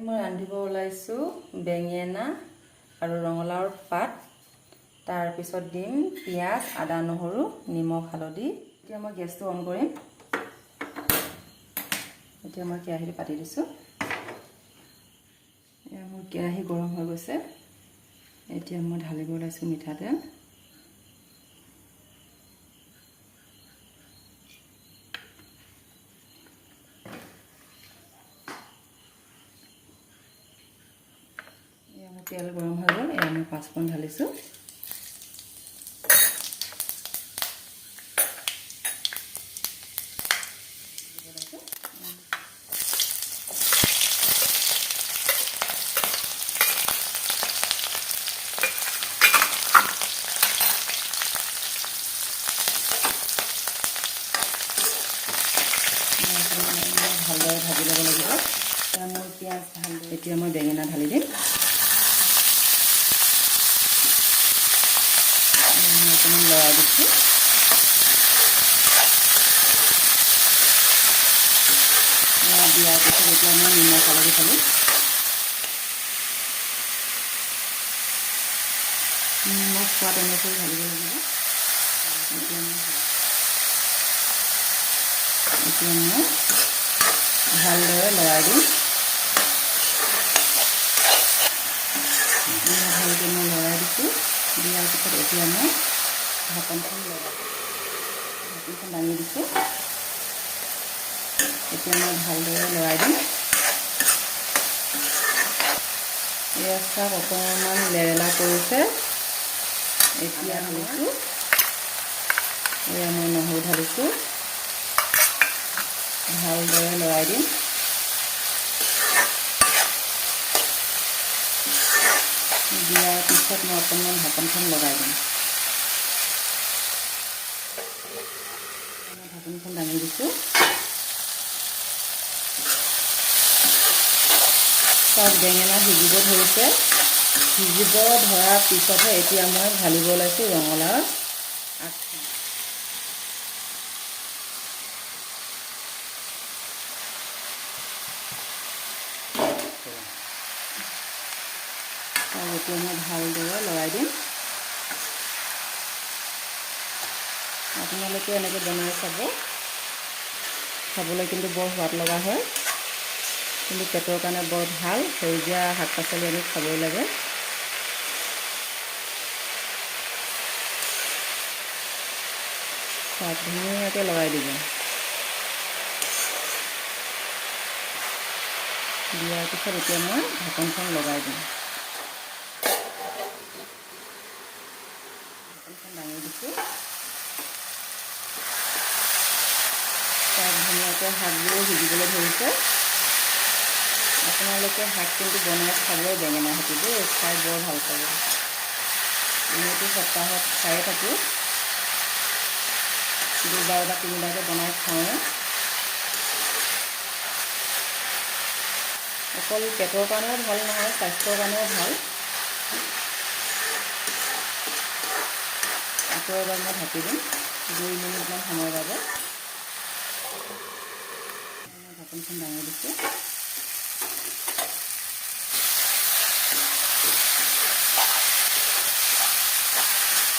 মই ৰান্ধিব ওলাইছো বেঙেনা আৰু ৰঙালাওৰ পাত, তাৰ পিছত দিম পিয়াজ, আদা, নহৰু, নিমখ, হালধি। এতিয়া মই গেছটো অন কৰিম। এতিয়া মই কেৰাহীটো পাতি দিছোঁ। মোৰ কেৰাহী গৰম হৈ গৈছে। এতিয়া মই ঢালিব ওলাইছোঁ মিঠাতেল। তেল গৰম হৈ গ'ল। এয়া মই 5 পোন ঢালিছোঁ। ভালদৰে ভাজি ল'ব লাগিব। এতিয়া মই পিঁয়াজ ঢালি, এতিয়া মই বেঙেনা ঢালি দিম। অকণমান লৰাই দিছোঁ। দিয়াৰ পিছত এতিয়া মই নিমখ হালধি ঢালিম। নিমখ সোৱাদ অনুসৰি ঢালিব লাগিব। এতিয়া মই ভালদৰে লৰাই দিম। ভালকৈ মই লৰাই দিছোঁ। দিয়াৰ পিছত এতিয়া মই ঢাকনখন দাঙি দিছোঁ। এতিয়া মই ভালদৰে লৰাই দিম। এয়া চাওক অকণমান লেৰেলা কৰিছে। এতিয়া ঢালিছোঁ। এয়া মই নহৰু ঢালিছোঁ। ভালদৰে লৰাই দিম। দিয়াৰ পিছত মই অকণমান ঢাকনখন লগাই দিম। ঢাকনখন দাঙি দিছোঁ। চব বেঙেনা সিজিব ধৰিছে। সিজিব ধৰাৰ পিছতহে এতিয়া মই ঢালিব ওলাইছোঁ ৰঙালাওৰ আগখিনি। এতিয়া মই ভালদৰে লৰাই দিম। আপোনালোকে এনেকৈ বনাই চাব। খাবলৈ কিন্তু বৰ সোৱাদ লগা হয়, কিন্তু পেটৰ কাৰণে বৰ ভাল। সেউজীয়া শাক পাচলি আমি খাবই লাগে। ধুনীয়াকৈ লৰাই দিব। দিয়াৰ পিছত এতিয়া মই ঢাকনখন লগাই দিম। ঢাকনখন দাঙি দিছোঁ। তাত ধুনীয়াকৈ শাকবোৰ সিজিবলৈ ধৰিছে। আপোনালোকে শাক কিন্তু বনাই খাবই বেঙেনা সৈতে দেই, খাই বৰ ভাল পাব। এনেইতো সপ্তাহত খায়ে থাকোঁ, 2বাৰ বা 3বাৰকৈ বনাই খাওঁৱে। অকল পেটৰ কাৰণেও ভাল নহয়, স্বাস্থ্যৰ কাৰণেও ভাল। আকৌ এবাৰ মই ঢাকি দিম 2 মিনিটমান সময়ৰ বাবে। ঢাকনখন দাঙি দিছোঁ।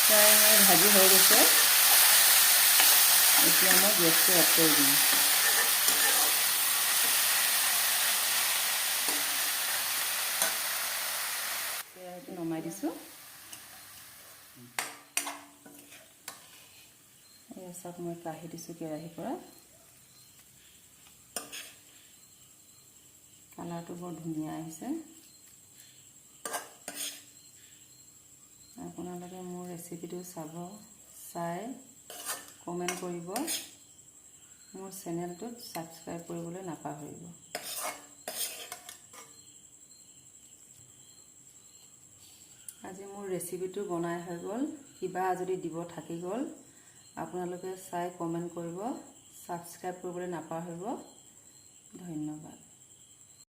প্ৰায় মই ভাজি হৈ গৈছে। এতিয়া মই গেছটো অফ কৰি দিম। কেৰাহীটো নমাই দিছোঁ। এয়া চাওক মই কাঢ়ি দিছোঁ কেৰাহীৰ পৰা। কালাৰটো বৰ ধুনীয়া আহিছে। আপোনালোকে মোৰ ৰেচিপিটো চাই কমেণ্ট কৰিব। মোৰ চেনেলটোত ছাবস্ক্ৰাইব কৰিবলৈ নাপাহৰিব। আজি মোৰ ৰেচিপিটো বনাই হৈ গ'ল। কিবা যদি দিব থাকি গ'ল আপোনালোকে চাই কমেণ্ট কৰিব, ছাবস্ক্ৰাইব কৰিবলৈ নাপাহৰিব। ধন্যবাদ।